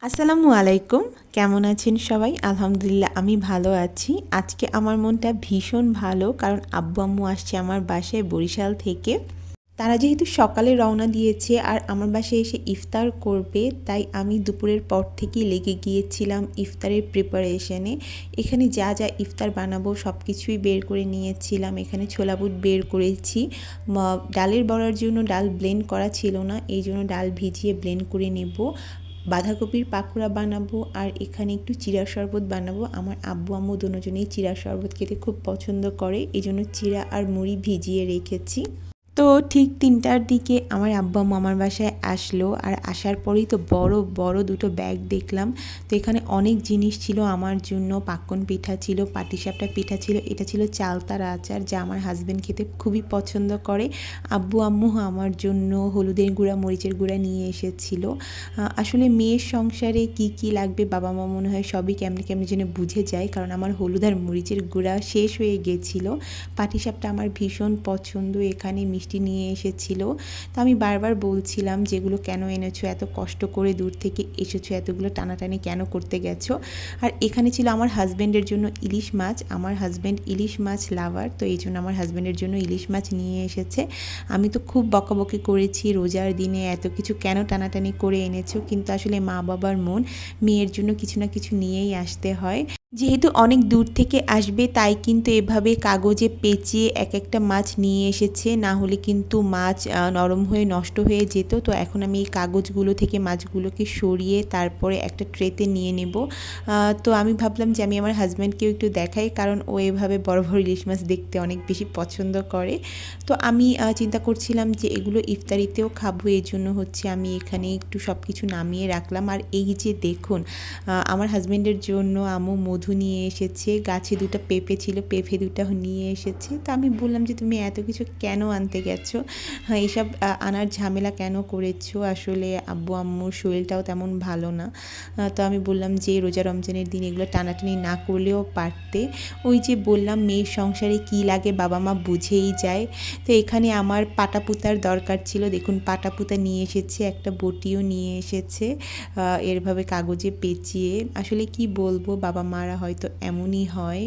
আসসালামু আলাইকুম, কেমন আছেন সবাই? আলহামদুলিল্লাহ আমি ভালো আছি। আজকে আমার মনটা ভীষণ ভালো, কারণ আব্বু আম্মু আসছে আমার বাসায় বরিশাল থেকে। তারা যেহেতু সকালে রওনা দিয়েছে আর আমার বাসায় এসে ইফতার করবে, তাই আমি দুপুরের পর থেকেই লেগে গিয়েছিলাম ইফতারের প্রিপারেশনে। এখানে যা যা ইফতার বানাবো সব কিছুই বের করে নিয়েছিলাম। এখানে ছোলা বুট বের করেছি। ডালের বড়ার জন্য ডাল ব্লেন্ড করা ছিল না, এই জন্য ডাল ভিজিয়ে ব্লেন্ড করে নেব। বাঁধাকপির পাকোড়া বানাবো আর এখানে একটু চিড়ার শরবত বানাবো। আমার আব্বু আম্মু দুজনেই চিড়ার শরবত খেতে খুব পছন্দ করে, এই জন্য চিড়া আর মুড়ি ভিজিয়ে রেখেছি। তো ঠিক 3টার দিকে আমার আব্বু আম্মু আমার বাসায় আসলো, আর আসার পরেই তো বড় বড় দুটো ব্যাগ দেখলাম। তো এখানে অনেক জিনিস ছিল আমার জন্য। পাক্কন পিঠা ছিল, পাটিসাপটা পিঠা ছিল, এটা ছিল চালতার আচার যা আমার হাজব্যান্ড খেতে খুবই পছন্দ করে। আব্বু আম্মু আমার জন্য হলুদের গুঁড়া মরিচের গুঁড়া নিয়ে এসেছিল। আসলে মেয়ের সংসারে কি কি লাগবে বাবা মা মনে হয় সবই কেমনে কেমনে যেন বুঝে যায়, কারণ আমার হলুদ আর মরিচের গুঁড়া শেষ হয়ে গেছিলো। পাটিসাপটা আমার ভীষণ পছন্দ, এখানে মিষ্টি নিয়ে এসেছিল। তো আমি বারবার বলছিলাম যেগুলো কেন এনেছো, এত কষ্ট করে দূর থেকে এসেছো, এতগুলো টানাটানি কেন করতে গেছো। আর এখানে ছিল আমার হাজব্যান্ডের জন্য ইলিশ মাছ। আমার হাজব্যান্ড ইলিশ মাছ লাভার, তো এই জন্য আমার হাজব্যান্ডের জন্য ইলিশ মাছ নিয়ে এসেছে। আমি তো খুব বকাবকি করেছি রোজার দিনে এত কিছু কেন টানাটানি করে এনেছো, কিন্তু আসলে মা বাবার মন, মেয়ের জন্য কিছু না কিছু নিয়েই আসতে হয়। যেহেতু অনেক দূর থেকে আসবে, তাই কিন্তু এভাবে কাগজে পেঁচিয়ে এক একটা মাছ নিয়ে এসেছে, না হলে কিন্তু মাছ নরম হয়ে নষ্ট হয়ে যেত। তো এখন আমি এই কাগজগুলো থেকে মাছগুলোকে সরিয়ে তারপরে একটা ট্রেতে নিয়ে নেব। তো আমি ভাবলাম যে আমি আমার হাজব্যান্ডকেও একটু দেখাই, কারণ ও এভাবে বড় বড় ইলিশ মাছ দেখতে অনেক বেশি পছন্দ করে। তো আমি চিন্তা করছিলাম যে এগুলো ইফতারিতেও খাবো, এই জন্য হচ্ছে আমি এখানে একটু সব কিছু নামিয়ে রাখলাম। আর এই যে দেখুন, আমার হাজব্যান্ডের জন্য আম্মু মধু নিয়ে এসেছে, গাছে দুটো পেঁপে ছিল, পেঁপে দুটো নিয়ে এসেছে। তো আমি বললাম যে তুমি এত কিছু কেন আনতে গেছো, হ্যাঁ এইসব আনার ঝামেলা কেন করেছো, আসলে আব্বু আম্মুর শরীরটাও তেমন ভালো না। তো আমি বললাম যে রোজা রমজানের দিন এগুলো টানাটানি না করলেও পারতে। ওই যে বললাম মেয়ের সংসারে কি লাগে বাবা মা বুঝেই যায়। তো এখানে আমার পাটাপুতার দরকার ছিল, দেখুন পাটাপুতা নিয়ে এসেছে, একটা বটিও নিয়ে এসেছে এরভাবে কাগজে পেঁচিয়ে। আসলে কি বলবো, বাবা মারা হয়তো এমনই হয়,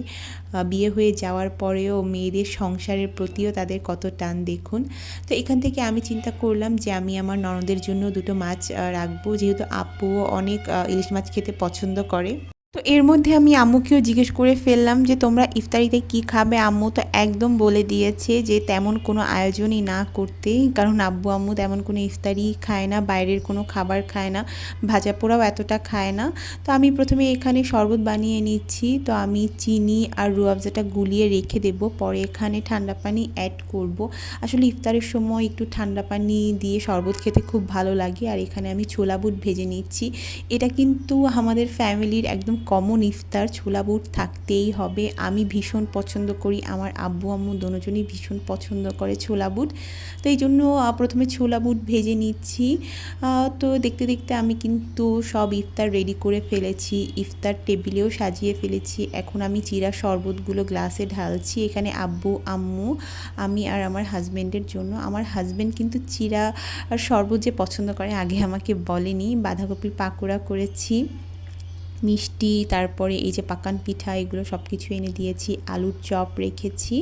বিয়ে হয়ে যাওয়ার পরেও মেয়েদের সংসারের প্রতিও তাদের কত টান দেখুন। তো এখান থেকে আমি চিন্তা করলাম যে আমি আমার ননদের জন্য দুটো মাছ রাখবো, যেহেতু আপুও অনেক ইলিশ মাছ খেতে পছন্দ করে। তো এর মধ্যে আমি আম্মুকেও জিজ্ঞেস করে ফেললাম যে তোমরা ইফতারিতে কি খাবে। আম্মু তো একদম বলে দিয়েছে যে তেমন কোনো আয়োজনই না করতে, কারণ আব্বু আম্মু তেমন কোনো ইফতারি খায় না, বাইরের কোনো খাবার খায় না, ভাজা পোড়াও এতটা খায় না। তো আমি প্রথমে এখানে শরবত বানিয়ে নিচ্ছি। তো আমি চিনি আর রুয়াবজাটা গুলিয়ে রেখে দেব, পরে এখানে ঠান্ডা পানি অ্যাড করব। আসলে ইফতারের সময় একটু ঠান্ডা পানি দিয়ে শরবত খেতে খুব ভালো লাগে। আর এখানে আমি ছোলা বুট ভেজে নিচ্ছি। এটা কিন্তু আমাদের ফ্যামিলির একদম কমন ইফতার, ছোলা বুট থাকতেই হবে। আমি ভীষণ পছন্দ করি, আমার আব্বু আম্মু দুজনেই ভীষণ পছন্দ করে ছোলা বুট। তো এই জন্য প্রথমে ছোলা বুট ভেজে নিচ্ছি। তো দেখতে দেখতে আমি কিন্তু সব ইফতার রেডি করে ফেলেছি, ইফতার টেবিলেও সাজিয়ে ফেলেছি। এখন আমি চিড়া শরবতগুলো গ্লাসে ঢালছি। এখানে আব্বু আম্মু, আমি আর আমার হাজব্যান্ডের জন্য। আমার হাজব্যান্ড কিন্তু চিড়া আর শরবত যে পছন্দ করে আগে আমাকে বলেনি। বাঁধাকপির পাকোড়া করেছি, মিষ্টি, তারপরে এই যে পাকান পিঠা, এগুলো সব কিছু এনে দিয়েছি, আলুর চপ রেখেছি।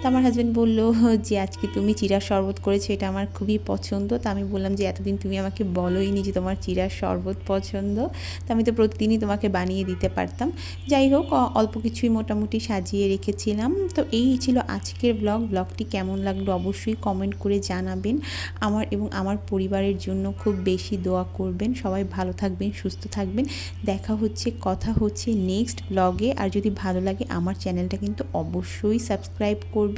তো আমার হাজব্যান্ড বলল যে আজকে তুমি চিড়ার শরবত করেছো, এটা আমার খুবই পছন্দ। তো আমি বললাম যে এতদিন তুমি আমাকে বলোইনি যে তোমার চিড়ার শরবত পছন্দ, তো আমি তো প্রতিদিনই তোমাকে বানিয়ে দিতে পারতাম। যাই হোক, অল্প কিছুই মোটামুটি সাজিয়ে রেখেছিলাম। তো এই ছিল আজকের ব্লগটি কেমন লাগলো অবশ্যই কমেন্ট করে জানাবেন। আমার এবং আমার পরিবারের জন্য খুব বেশি দোয়া করবেন। সবাই ভালো থাকবেন, সুস্থ থাকবেন। দেখা হচ্ছে, কথা হচ্ছে নেক্সট ব্লগে। আর যদি ভালো লাগে আমার চ্যানেলটা কিন্তু অবশ্যই সাবস্ক্রাইব করবেন।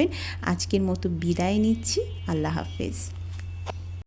আজকের মতো বিদায় নিচ্ছি, আল্লাহ হাফেজ।